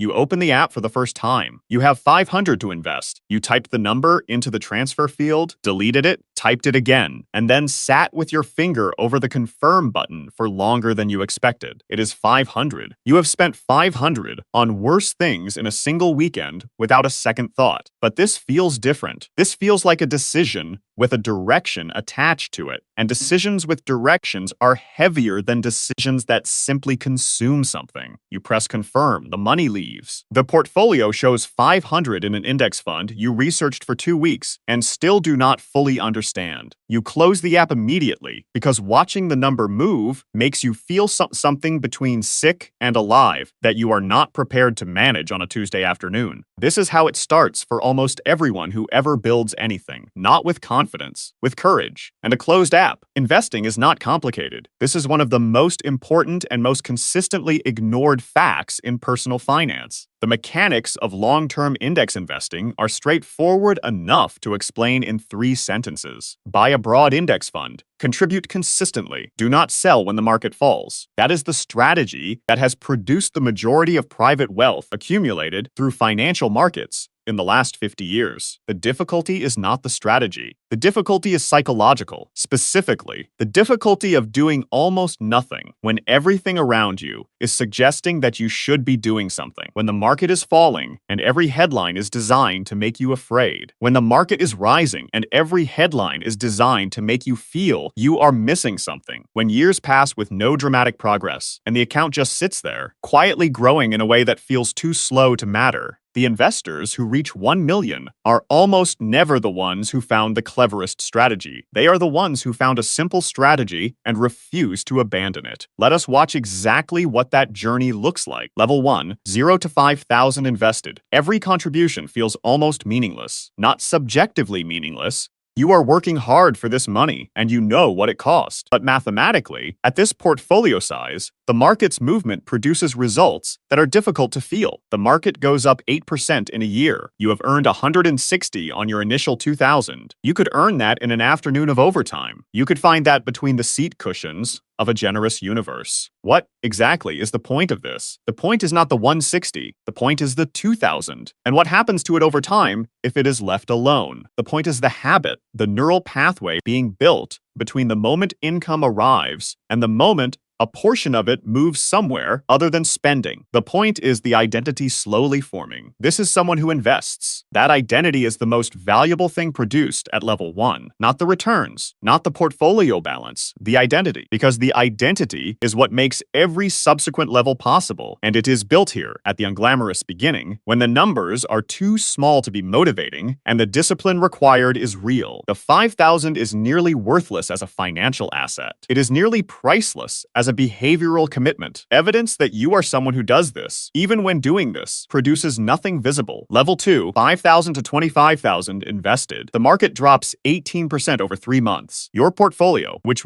You open the app for the first time. You have 500 to invest. You typed the number into the transfer field, deleted it, typed it again, and then sat with your finger over the confirm button for longer than you expected. It is 500. You have spent 500 on worse things in a single weekend without a second thought. But this feels different. This feels like a decision with a direction attached to it. And decisions with directions are heavier than decisions that simply consume something. You press confirm, the money leaves. The portfolio shows 500 in an index fund you researched for 2 weeks and still do not fully understand. You close the app immediately because watching the number move makes you feel something between sick and alive that you are not prepared to manage on a Tuesday afternoon. This is how it starts for almost everyone who ever builds anything, not with confidence, with courage, and a closed app. Investing is not complicated. This is one of the most important and most consistently ignored facts in personal finance. The mechanics of long-term index investing are straightforward enough to explain in 3 sentences. Buy a broad index fund. Contribute consistently. Do not sell when the market falls. That is the strategy that has produced the majority of private wealth accumulated through financial markets in the last 50 years. The difficulty is not the strategy. The difficulty is psychological. Specifically, the difficulty of doing almost nothing when everything around you is suggesting that you should be doing something. When the market is falling and every headline is designed to make you afraid. When the market is rising and every headline is designed to make you feel you are missing something. When years pass with no dramatic progress and the account just sits there, quietly growing in a way that feels too slow to matter. The investors who reach 1 million are almost never the ones who found the cleverest strategy. They are the ones who found a simple strategy and refuse to abandon it. Let us watch exactly what that journey looks like. Level 1, 0 to 5,000 invested. Every contribution feels almost meaningless. Not subjectively meaningless. You are working hard for this money, and you know what it cost. But mathematically, at this portfolio size, the market's movement produces results that are difficult to feel. The market goes up 8% in a year. You have earned 160 on your initial 2,000. You could earn that in an afternoon of overtime. You could find that between the seat cushions of a generous universe. What exactly is the point of this? The point is not the 160. The point is the 2,000. And what happens to it over time if it is left alone? The point is the habit, the neural pathway being built between the moment income arrives and the moment a portion of it moves somewhere other than spending. The point is the identity slowly forming. This is someone who invests. That identity is the most valuable thing produced at level 1. Not the returns, not the portfolio balance, the identity. Because the identity is what makes every subsequent level possible. And it is built here at the unglamorous beginning when the numbers are too small to be motivating and the discipline required is real. The 5,000 is nearly worthless as a financial asset. It is nearly priceless as a behavioral commitment. Evidence that you are someone who does this, even when doing this, produces nothing visible. Level 2, 5,000 to 25,000 invested. The market drops 18% over 3 months. Your portfolio, which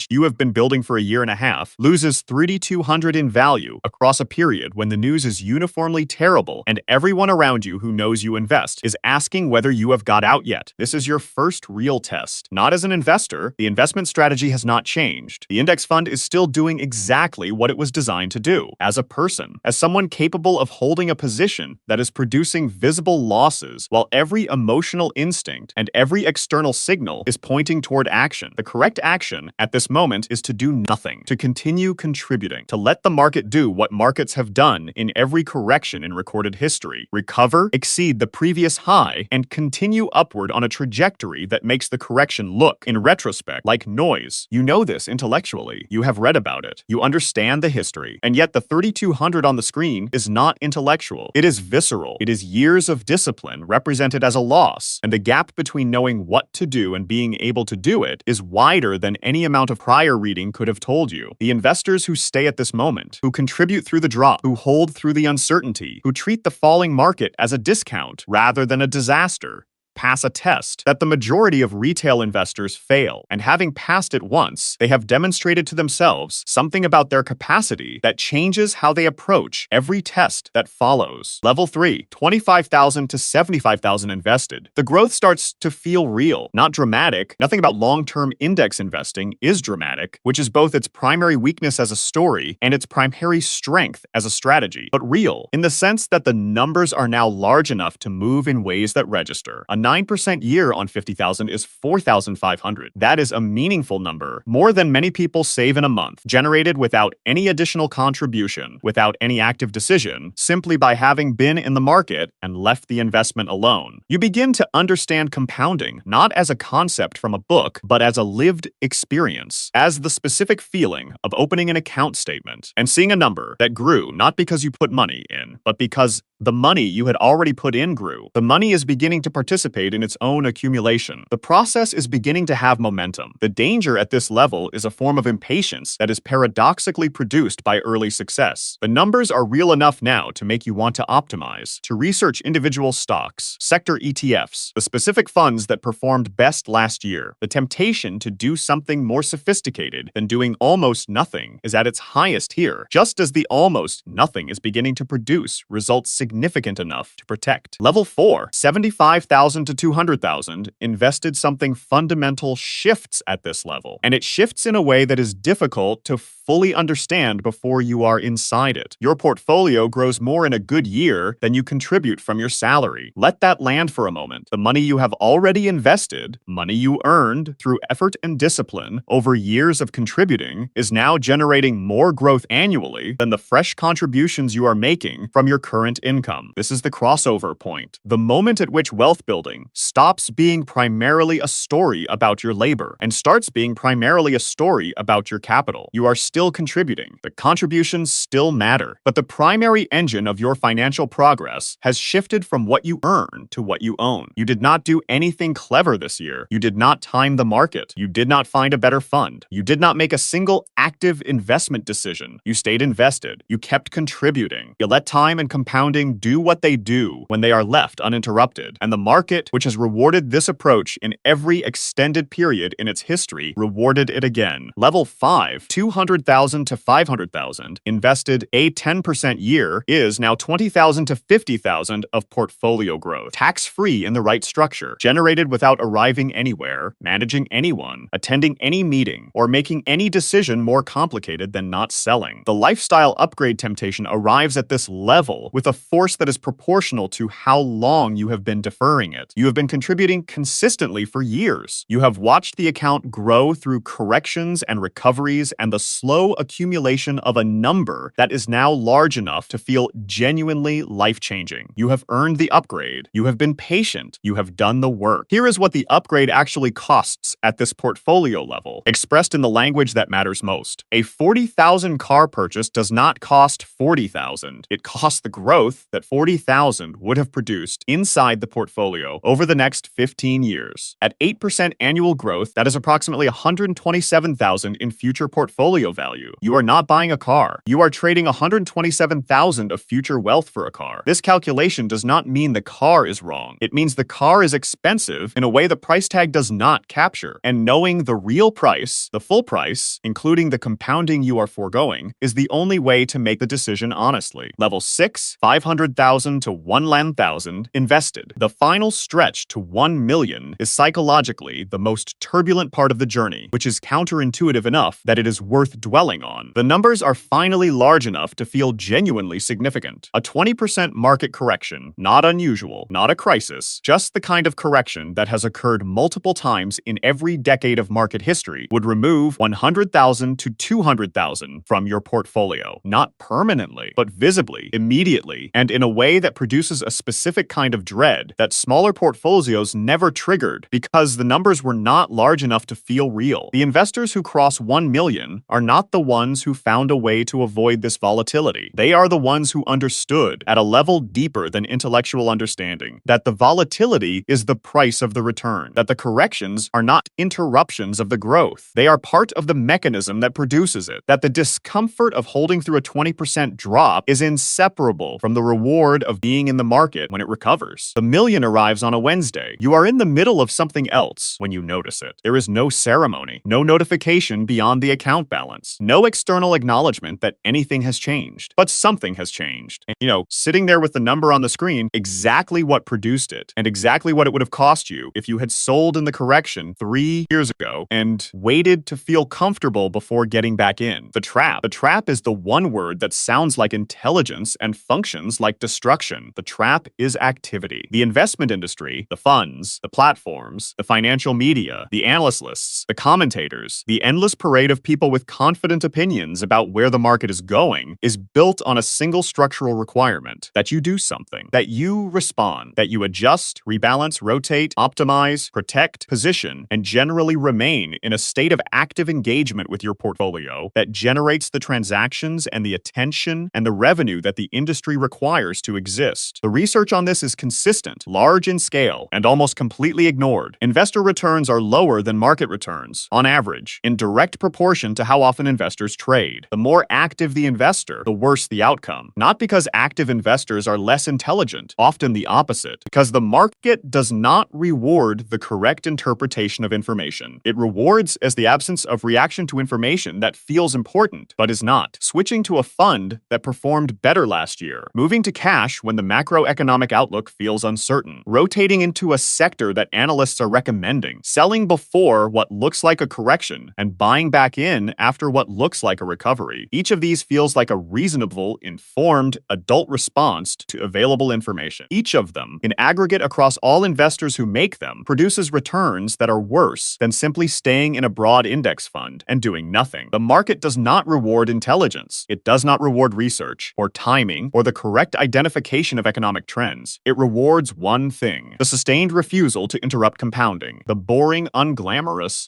you have been building for a year and a half, loses 3,200 in value across a period when the news is uniformly terrible and everyone around you who knows you invest is asking whether you have got out yet. This is your first real test. Not as an investor, the investment strategy has not changed. The index fund is still doing exactly what it was designed to do. As a person, as someone capable of holding a position that is producing visible losses while every emotional instinct and every external signal is pointing toward action. The correct action at this moment is to do nothing, to continue contributing, to let the market do what markets have done in every correction in recorded history. Recover, exceed the previous high, and continue upward on a trajectory that makes the correction look, in retrospect, like noise. You know this intellectually. You have read about it. You understand the history. And yet the 3,200 on the screen is not intellectual. It is visceral. It is years of discipline represented as a loss. And the gap between knowing what to do and being able to do it is wider than any amount of prior reading could have told you. The investors who stay at this moment, who contribute through the drop, who hold through the uncertainty, who treat the falling market as a discount rather than a disaster, pass a test that the majority of retail investors fail, and having passed it once, they have demonstrated to themselves something about their capacity that changes how they approach every test that follows. Level 3, 25,000 to 75,000 invested. The growth starts to feel real, not dramatic. Nothing about long-term index investing is dramatic, which is both its primary weakness as a story and its primary strength as a strategy, but real, in the sense that the numbers are now large enough to move in ways that register. A 9% year on 50,000 is 4,500. That is a meaningful number, more than many people save in a month, generated without any additional contribution, without any active decision, simply by having been in the market and left the investment alone. You begin to understand compounding, not as a concept from a book, but as a lived experience, as the specific feeling of opening an account statement and seeing a number that grew not because you put money in, but because the money you had already put in grew. The money is beginning to participate in its own accumulation. The process is beginning to have momentum. The danger at this level is a form of impatience that is paradoxically produced by early success. The numbers are real enough now to make you want to optimize, to research individual stocks, sector ETFs, the specific funds that performed best last year. The temptation to do something more sophisticated than doing almost nothing is at its highest here, just as the almost nothing is beginning to produce results significant enough to protect. Level 4, 75,000 to 200,000, invested something fundamental shifts at this level, and it shifts in a way that is difficult to fully understand before you are inside it. Your portfolio grows more in a good year than you contribute from your salary. Let that land for a moment. The money you have already invested, money you earned through effort and discipline over years of contributing, is now generating more growth annually than the fresh contributions you are making from your current income. This is the crossover point. The moment at which wealth building stops being primarily a story about your labor and starts being primarily a story about your capital. You are still contributing. The contributions still matter, but the primary engine of your financial progress has shifted from what you earn to what you own. You did not do anything clever this year. You did not time the market. You did not find a better fund. You did not make a single active investment decision. You stayed invested. You kept contributing. You let time and compounding do what they do when they are left uninterrupted. And the market, which has rewarded this approach in every extended period in its history, rewarded it again. Level 5, 200,000 to 500,000, invested a 10% year, is now 20,000 to 50,000 of portfolio growth. Tax-free in the right structure, generated without arriving anywhere, managing anyone, attending any meeting, or making any decision more complicated than not selling. The lifestyle upgrade temptation arrives at this level with a force that is proportional to how long you have been deferring it. You have been contributing consistently for years. You have watched the account grow through corrections and recoveries and the slow accumulation of a number that is now large enough to feel genuinely life-changing. You have earned the upgrade. You have been patient. You have done the work. Here is what the upgrade actually costs at this portfolio level, expressed in the language that matters most. A 40,000 car purchase does not cost 40,000. It costs the growth that 40,000 would have produced inside the portfolio over the next 15 years. At 8% annual growth, that is approximately 127,000 in future portfolio value. You are not buying a car. You are trading 127,000 of future wealth for a car. This calculation does not mean the car is wrong. It means the car is expensive in a way the price tag does not capture. And knowing the real price, the full price, including the compounding you are foregoing, is the only way to make the decision honestly. Level 6, 500,000 to 1,000,000 invested. The final stretch to 1 million is psychologically the most turbulent part of the journey, which is counterintuitive enough that it is worth dwelling on. The numbers are finally large enough to feel genuinely significant. A 20% market correction, not unusual, not a crisis, just the kind of correction that has occurred multiple times in every decade of market history, would remove 100,000 to 200,000 from your portfolio. Not permanently, but visibly, immediately, and in a way that produces a specific kind of dread that smaller portfolios never triggered because the numbers were not large enough to feel real. The investors who cross 1 million are not the ones who found a way to avoid this volatility. They are the ones who understood, at a level deeper than intellectual understanding, that the volatility is the price of the return, that the corrections are not interruptions of the growth. They are part of the mechanism that produces it, that the discomfort of holding through a 20% drop is inseparable from the reward of being in the market when it recovers. The million arrives derivatives on a Wednesday. You are in the middle of something else when you notice it. There is no ceremony, no notification beyond the account balance, no external acknowledgement that anything has changed. But something has changed. And, sitting there with the number on the screen, exactly what produced it, and exactly what it would have cost you if you had sold in the correction 3 years ago and waited to feel comfortable before getting back in. The trap. The trap is the one word that sounds like intelligence and functions like destruction. The trap is activity. The investment industry, the funds, the platforms, the financial media, the analyst lists, the commentators, the endless parade of people with confident opinions about where the market is going is built on a single structural requirement: that you do something, that you respond, that you adjust, rebalance, rotate, optimize, protect, position, and generally remain in a state of active engagement with your portfolio that generates the transactions and the attention and the revenue that the industry requires to exist. The research on this is consistent, large in scale, and almost completely ignored. Investor returns are lower than market returns, on average, in direct proportion to how often investors trade. The more active the investor, the worse the outcome. Not because active investors are less intelligent, often the opposite, because the market does not reward the correct interpretation of information. It rewards as the absence of reaction to information that feels important, but is not. Switching to a fund that performed better last year. Moving to cash when the macroeconomic outlook feels uncertain. Rotating into a sector that analysts are recommending. Selling before what looks like a correction and buying back in after what looks like a recovery. Each of these feels like a reasonable, informed, adult response to available information. Each of them, in aggregate across all investors who make them, produces returns that are worse than simply staying in a broad index fund and doing nothing. The market does not reward intelligence. It does not reward research, or timing, or the correct identification of economic trends. It rewards one thing: the sustained refusal to interrupt compounding, the boring, unglamorous,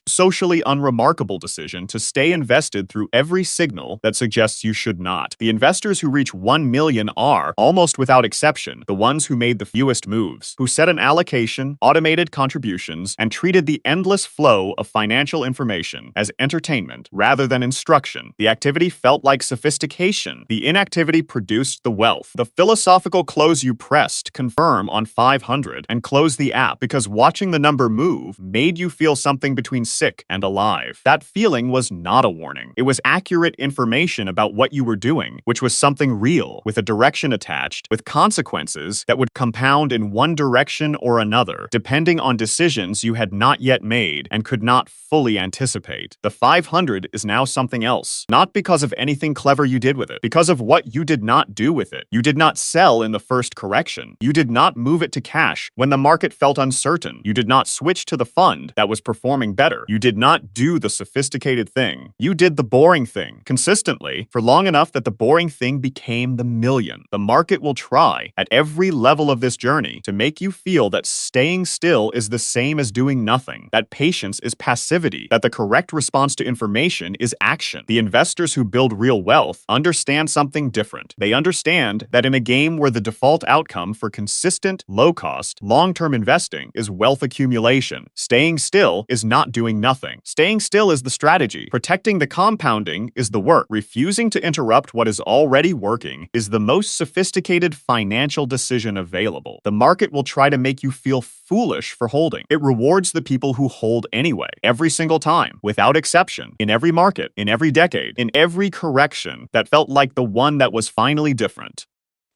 socially unremarkable decision to stay invested through every signal that suggests you should not. The investors who reach 1 million are, almost without exception, the ones who made the fewest moves, who set an allocation, automated contributions, and treated the endless flow of financial information as entertainment rather than instruction. The activity felt like sophistication. The inactivity produced the wealth. The philosophical close you pressed confirm on 500 and close the app because watching the number move made you feel something between sick and alive. That feeling was not a warning. It was accurate information about what you were doing, which was something real, with a direction attached, with consequences that would compound in one direction or another, depending on decisions you had not yet made and could not fully anticipate. The 500 is now something else, not because of anything clever you did with it, because of what you did not do with it. You did not sell in the first correction. You did not move it to cash when the market felt uncertain. You did not switch to the fund that was performing better. You did not do the sophisticated thing. You did the boring thing consistently for long enough that the boring thing became the million. The market will try at every level of this journey to make you feel that staying still is the same as doing nothing, that patience is passivity, that the correct response to information is action. The investors who build real wealth understand something different. They understand that in a game where the default outcome for consistent, low-cost, long-term investing is wealth accumulation, staying still is not doing nothing. Staying still is the strategy. Protecting the compounding is the work. Refusing to interrupt what is already working is the most sophisticated financial decision available. The market will try to make you feel foolish for holding. It rewards the people who hold anyway, every single time, without exception, in every market, in every decade, in every correction that felt like the one that was finally different.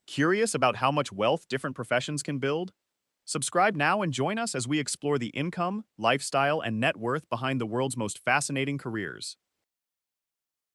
Curious about how much wealth different professions can build? Subscribe now and join us as we explore the income, lifestyle, and net worth behind the world's most fascinating careers.